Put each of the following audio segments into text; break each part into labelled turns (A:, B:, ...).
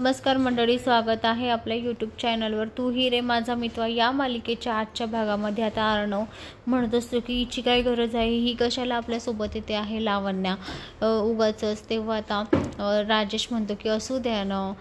A: नमस्कार मंडळी, स्वागत आहे आपल्या यूट्यूब चॅनलवर. तू ही रे माझा मित्र या मालिकेच्या आजच्या भागामध्ये आता अर्णव म्हणत असतो की हिची काय गरज आहे, ही कशाला आपल्यासोबत येते आहे लावण्या उगाचच. तेव्हा आता राजेश म्हणतो की असू द्या ना,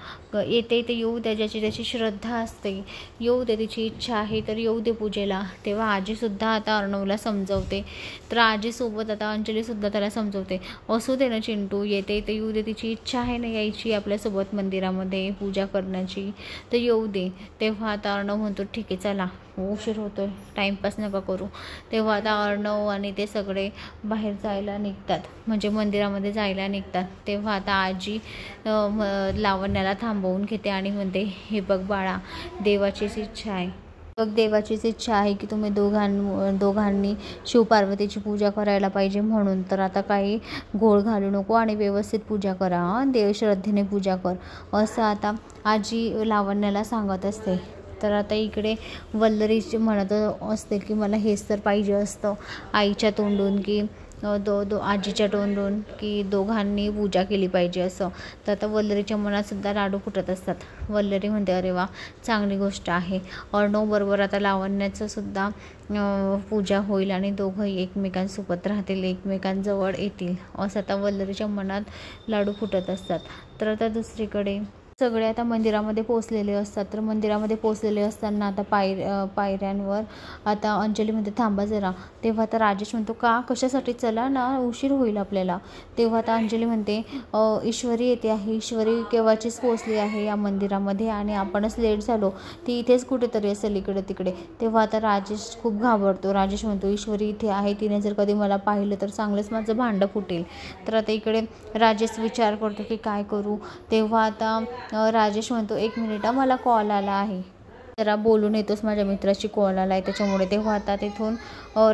A: येते ते येऊ द्या, ज्याची त्याची श्रद्धा असते, येऊ दे, तिची इच्छा आहे तर येऊ दे पूजेला. तेव्हा आजीसुद्धा आता अर्णवला समजवते. तर आजीसोबत आता अंजलीसुद्धा त्याला समजवते, असू दे ना चिंटू, येते ते येऊ दे, तिची इच्छा आहे ना यायची आपल्यासोबत मंदिरामध्ये पूजा करण्याची, तर येऊ दे. तेव्हा आता अर्णव म्हणतो ठीक आहे चला, उशीर होतोय, टाइमपास नका करू. तेव्हा आता अर्णव आणि ते सगळे बाहेर जायला निघतात, म्हणजे मंदिरामध्ये जायला निघतात. तेव्हा आता आजी लावण्याला थांबवून घेते आणि म्हणते, हे बघ बाळा, देवाचीच इच्छा आहे, बघ देवाचीच इच्छा आहे की तुम्ही दोघांनी शिवपार्वतीची पूजा करायला पाहिजे, म्हणून तर आता काही घोळ घालू नको आणि व्यवस्थित पूजा करा, देव श्रद्धेने पूजा कर, असं आता आजी लावण्याला सांगत असते. तर आता इकडे वल्लरी म्हणत असते की मला हेच तर पाहिजे असतं आईच्या तोंडून, की आजीच्या तोंडून, की दोघांनी पूजा केली पाहिजे असं. तर आता वल्लरीच्या मनात सुद्धा लाडू फुटत असतात. वल्लरी म्हणते अरे वा, चांगली गोष्ट आहे. अर्णव बरोबर आता लावण्याचं सुद्धा पूजा होईल आणि दोघंही एकमेकांसोबत राहतील, एकमेकांजवळ येतील, असं आता वल्लरीच्या मनात लाडू फुटत असतात. तर आता दुसरीकडे सगळे आता मंदिरामध्ये पोचलेले असतात. तर मंदिरामध्ये पोचलेले असताना आता पायऱ्यांवर आता अंजली म्हणते थांबा जरा. तेव्हा आता राजेश म्हणतो का, कशासाठी, चला ना, उशीर होईल आपल्याला. तेव्हा आता अंजली म्हणते ईश्वरी येते आहे, ईश्वरी केव्हाचीच पोचली आहे या मंदिरामध्ये आणि आपणच लेट झालो, ती इथेच कुठेतरी असेल इकडे तिकडे. तेव्हा आता राजेश खूप घाबरतो. राजेश म्हणतो ईश्वरी इथे आहे, तिने जर कधी मला पाहिलं तर चांगलंच माझं भांडं फुटेल. तर आता इकडे राजेश विचार करतो की काय करू. तेव्हा आता राजेश म्हणतो एक मिनिट, मला कॉल आला आहे, जरा बोलून येतोस, माझ्या मित्राची कॉल आला आहे त्याच्यामुळे. तेव्हा आता तिथून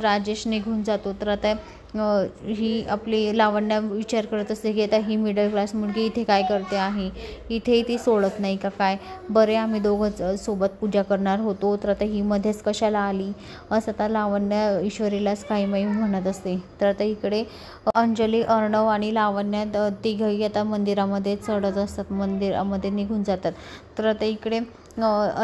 A: राजेश निघून जातो. तर आता ही आपली लावण्या विचार करत असते की आता ही मिडल क्लास मुलगी इथे काय करते आहे, इथेही ती सोडत नाही का काय, बरे आम्ही दोघं सोबत पूजा करणार होतो, तर आता ही मध्येच कशाला आली, असं आता लावण्या ईश्वरीलाच काही माही म्हणत असते. तर आता इकडे अंजली, अर्णव आणि लावण्या तिघही आता मंदिरामध्ये चढत असतात, मंदिरामध्ये निघून जातात. तर आता इकडे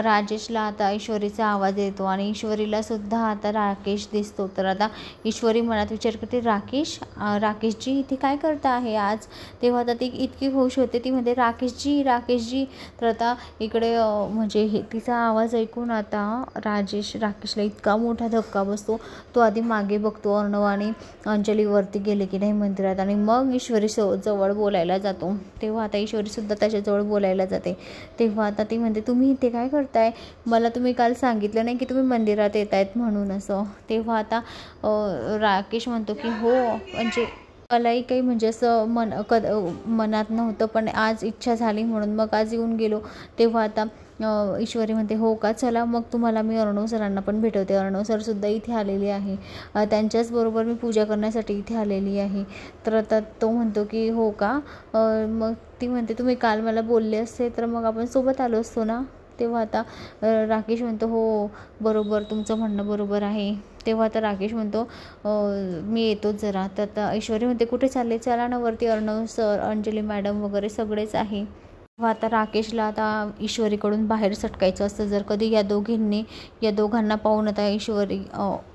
A: राजेशला आता ईश्वरीचा आवाज येतो आणि ईश्वरीला सुद्धा आता राकेश दिसतो. तर आता ईश्वरी मनात विचार करते राकेशजी इथे काय करता आहे आज. तेव्हा आता ती इतकी खुश होते, ती म्हणते राकेशजी. तर आता इकडे म्हणजे तिचा आवाज ऐकून आता राकेशला इतका मोठा धक्का बसतो. तो आधी मागे बघतो, अर्णव आणि अंजली वरती गेले की नाही मंदिरात, आणि मग ईश्वरी जवळ बोलायला जातो. तेव्हा आता ईश्वरीसुद्धा त्याच्याजवळ बोलायला जाते. तेव्हा आता ती म्हणते तुम्ही इथे काय करताय, मला तुम्ही काल सांगितलं नाही की तुम्ही मंदिरात येत आहेत म्हणून असं. तेव्हा आता राकेश म्हणतो की हो, म्हणजे मलाही काही म्हणजे असं मनात नव्हतं, पण आज इच्छा झाली म्हणून मग आज येऊन गेलो. तेव्हा आता ईश्वरी म्हणते हो का, चला मग तुम्हाला मी अर्णव सरांना पण भेटवते, अर्णव सरसुद्धा इथे आलेले आहे, त्यांच्याचबरोबर मी पूजा करण्यासाठी इथे आलेली आहे. तर आता तो म्हणतो की हो का, मग ती म्हणते तुम्ही काल मला बोलले असते तर मग आपण सोबत आलो असतो ना. तेव्हा आता राकेश म्हणतो हो बरोबर, तुमचं म्हणणं बरोबर आहे. तेव्हा आता राकेश म्हणतो मी येतोच जरा. तर आता ऐश्वर्या म्हणते कुठे चालले, चला ना वरती, अर्णव सर, अंजली मॅडम वगैरे सगळेच आहे. तेव्हा आता राकेशला आता ईश्वरीकडून बाहेर सटकायचं असतं. जर कधी या दोघांना पाहून आता ईश्वरी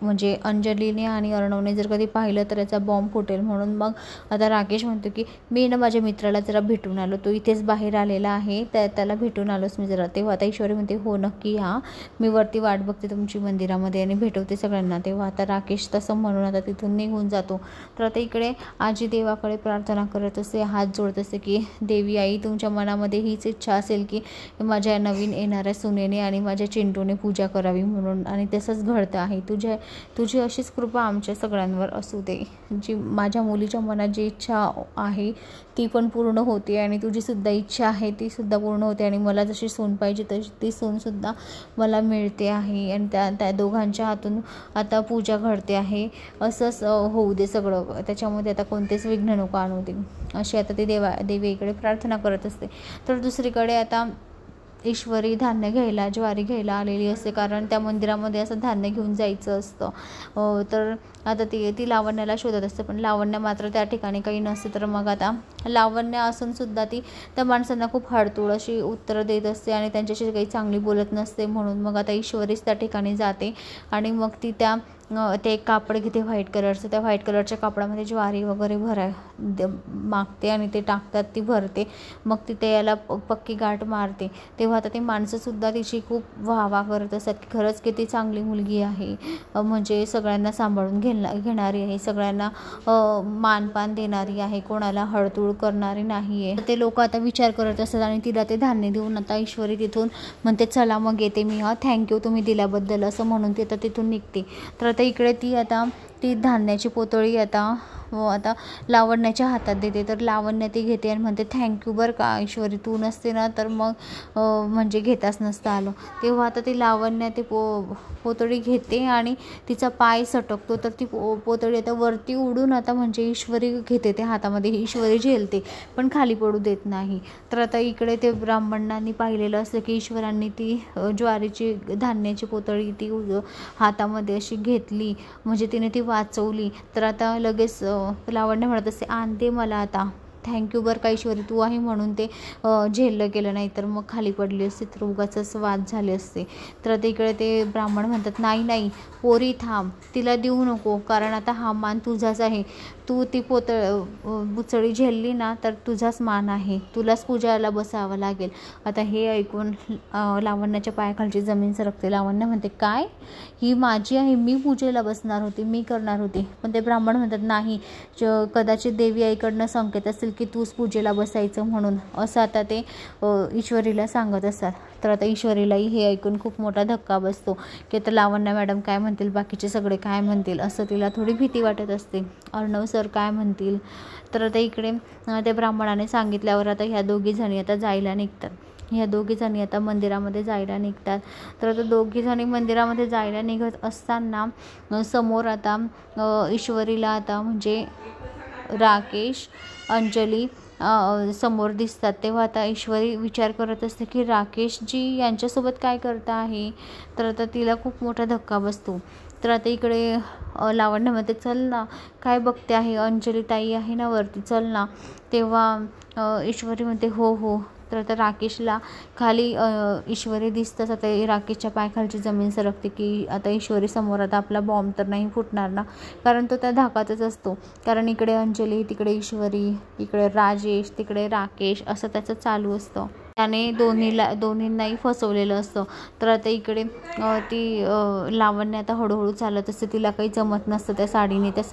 A: म्हणजे अंजलीने आणि अर्णवने जर कधी पाहिलं तर याचा बॉम्ब फुटेल, म्हणून मग आता राकेश म्हणतो की मी ना माझ्या मित्राला जरा भेटून आलो, तो इथेच बाहेर आलेला आहे, त्याला भेटून आलोच मी जरा. तेव्हा आता ईश्वरी म्हणते हो नक्की या, मी वरती वाट बघते तुमची मंदिरामध्ये आणि भेटवते सगळ्यांना. तेव्हा आता राकेश तसं म्हणून आता तिथून निघून जातो. तर आता इकडे आजी देवाकडे प्रार्थना करत असते, हात जोडत असते की देवी आई, तुमच्या मनामध्ये हीच इच्छा असेल की माझ्या नवीन येणाऱ्या सुनेने आणि माझ्या चिंटूने पूजा करावी म्हणून, आणि तसंच घडतं आहे. तुझी अशीच कृपा आमच्या सगळ्यांवर असू दे. जी माझ्या मुलीच्या मनात जी इच्छा आहे ती पण पूर्ण होते आणि तुझी सुद्धा इच्छा आहे ती सुद्धा पूर्ण होते, आणि मला जशी सून पाहिजे तशी ती सूनसुद्धा मला मिळते आहे, आणि त्या दोघांच्या हातून आता पूजा घडते आहे. असंच होऊ दे सगळं, त्याच्यामध्ये आता कोणतेच विघ्न नको आणू दे, अशी आता ती देवीकडे प्रार्थना करत असते. तर दुसरीकडे आता ईश्वरी धान्य घ्यायला, ज्वारी घ्यायला आलेली असते, कारण त्या मंदिरामध्ये असं धान्य घेऊन जायचं असतं. तर आता ती लावण्याला शोधत असते, पण लावण्य मात्र त्या ठिकाणी काही नसते. तर मग आता लावण्य असूनसुद्धा ती त्या माणसांना खूप हडतूळ अशी उत्तरं देत असते आणि त्यांच्याशी काही चांगली बोलत नसते. म्हणून मग आता ईश्वरीच त्या ठिकाणी जाते आणि मग ती ते एक कापड घेते व्हाईट कलरचं. त्या व्हाईट कलरच्या कापडामध्ये ज्वारी वगैरे मागते आणि ते टाकतात, ती भरते. मग ती याला पक्की गाठ मारते. तेव्हा आता ती माणसंसुद्धा तिची खूप वाहवा करत असतात की खरंच किती चांगली मुलगी आहे, म्हणजे सगळ्यांना सांभाळून घेणारी आहे, सगळ्यांना मानपान देणारी आहे, कोणाला हळतूळ करणारी नाही आहे. ते लोक आता विचार करत असतात आणि तिला ते धान्य देऊन आता ईश्वरी तिथून म्हणते चला मग येते मी, थँक्यू तुम्ही दिल्याबद्दल, असं म्हणून ती आता तिथून निघते. तर आता इकडे ती धान्याची पोतळी आता लावण्याच्या हातात देते. तर लावण्य ती घेते आणि म्हणते थँक्यू बरं का ईश्वरी, तू नसते ना तर मग म्हणजे घेताच नसतं आलं. तेव्हा आता ती लावण्य ती पोतळी घेते आणि तिचा पाय सटकतो. तर ती पोतळी आता वरती उडून आता म्हणजे ईश्वरी घेते ते हातामध्ये, ईश्वरी झेलते पण खाली पडू देत नाही. तर आता इकडे ते ब्राह्मणांनी पाहिलेलं असतं की ईश्वरांनी ती ज्वारीची धान्याची पोतळी ती हातामध्ये अशी घेतली, म्हणजे तिने ती वाचवली. तर आता लगेच लावण्य म्हणत असते आण दे मला आता, थँक्यू बरं का ईश्वरी, तू आहे म्हणून ते झेललं गेलं, नाही तर मग खाली पडली असते, तर उगाचच वाद झाले असते. तर आता इकडे ते ब्राह्मण म्हणतात नाही पोरी थांब, तिला देऊ नको, कारण आता हा मान तुझाच आहे, तू ती बुचळी झेलली ना तर तुझाच मान आहे, तुलाच पूजाला बसावं लागेल. आता हे ऐकून लावण्याच्या पायाखालची जमीन सरकते. लावण्य म्हणते काय, ही माझी आहे, मी पूजेला बसणार होती, मी करणार होती. पण ते ब्राह्मण म्हणतात नाही, कदाचित देवी आईकडनं संकेत असेल की तूच पूजेला बसायचं म्हणून, असं आता ते ईश्वरीला सांगत असतात. तर आता ईश्वरीलाही हे ऐकून खूप मोठा धक्का बसतो की आता लावण्य मॅडम काय म्हणतील, बाकीचे सगळे काय म्हणतील, असं तिला थोडी भीती वाटत असते. अर्णव सर काय म्हणतील. तर आता इकडे त्या ब्राह्मणाने सांगितल्यावर आता ह्या दोघीजणी आता जायला निघतात. ह्या दोघीजणी आता मंदिरामध्ये जायला निघतात. तर आता दोघीजणी मंदिरामध्ये जायला निघत असताना समोर आता ईश्वरीला आता म्हणजे राकेश, अंजली समोर दिसतात. तेव्हा आता ईश्वरी विचार करत असते की राकेशजी यांच्यासोबत काय करता आहे. तर आता तिला खूप मोठा धक्का बसतो. तर आता इकडे लावण्य म्हणते चल ना, काय बघते आहे, अंजली ताई आहे ना वरती, चल ना. तेव्हा ईश्वरी म्हणते हो. तर आता राकेशला खाली ईश्वरी दिसतंच. आता राकेशच्या पायाखालची जमीन सरकते की आता ईश्वरी समोर आता आपला बॉम्ब तर नाही फुटणार ना, कारण तो त्या धाकातच असतो. कारण इकडे अंजली, तिकडे ईश्वरी, इकडे राजेश, तिकडे राकेश, असं त्याचं चालू असतं. त्याने दोन्हींनाही फसवलेलं असतं. तर आता इकडे ती लावण्य आता हळूहळू चालत असते. तिला काही जमत नसतं त्या साडीने. त्या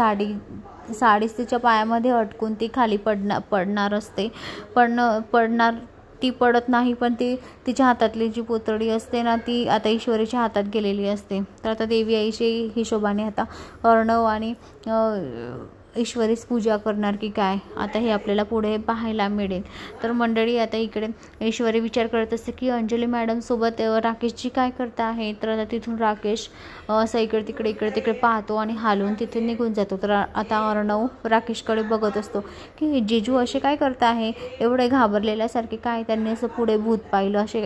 A: साडीच तिच्या पायामध्ये अटकून ती खाली पडणार असते. ती पडत नाही, पण तिच्या हातातली जी पोतळी असते ना ती आता ईश्वरीच्या हातात गेलेली असते. तर आता देवी आईच्या हिशोबाने आता अर्णव आणि ईश्वरीच पूजा करणार की काय, आता हे आपल्याला पुढे पाहायला मिळेल. तर मंडळी आता इकडे ईश्वरी विचार करत असते की अंजली मॅडमसोबत राकेशजी काय करता आहे. तर आता तिथून राकेश असं इकडे तिकडे पाहतो आणि हालून तिथे निघून जातो. तर आता अर्णव राकेशकडे बघत असतो की जिजू असे काय करता आहे, एवढे घाबरलेल्यासारखे, काय त्यांनी असं पुढे भूत पाहिलं असे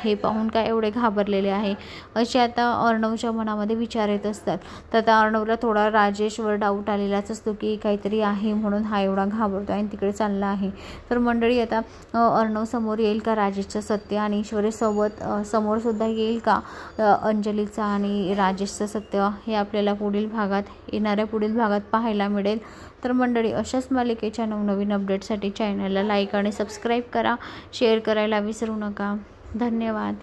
A: हे पाहून काय एवढे घाबरलेले आहे, असे आता अर्णवच्या मनामध्ये विचार येत असतात. तर आता अर्णवला थोडा राजेशवर डाऊट आलेलाच असतो की काहीतरी आहे म्हणून हा एवढा घाबरतो आणि तिकडे चालला आहे. तर मंडळी आता अर्णव समोर येईल का राजेशचं सत्य, आणि ईश्वरी समोर सुद्धा येईल का अंजलीचा आणि राजेशचं सत्य, हे आपल्याला येणाऱ्या पुढील भागात पाहायला मिळेल. तर मंडळी अशाच मालिकेच्या नवनवीन अपडेटसाठी चॅनलला लाईक आणि सबस्क्राईब करा, शेअर करायला विसरू नका. धन्यवाद.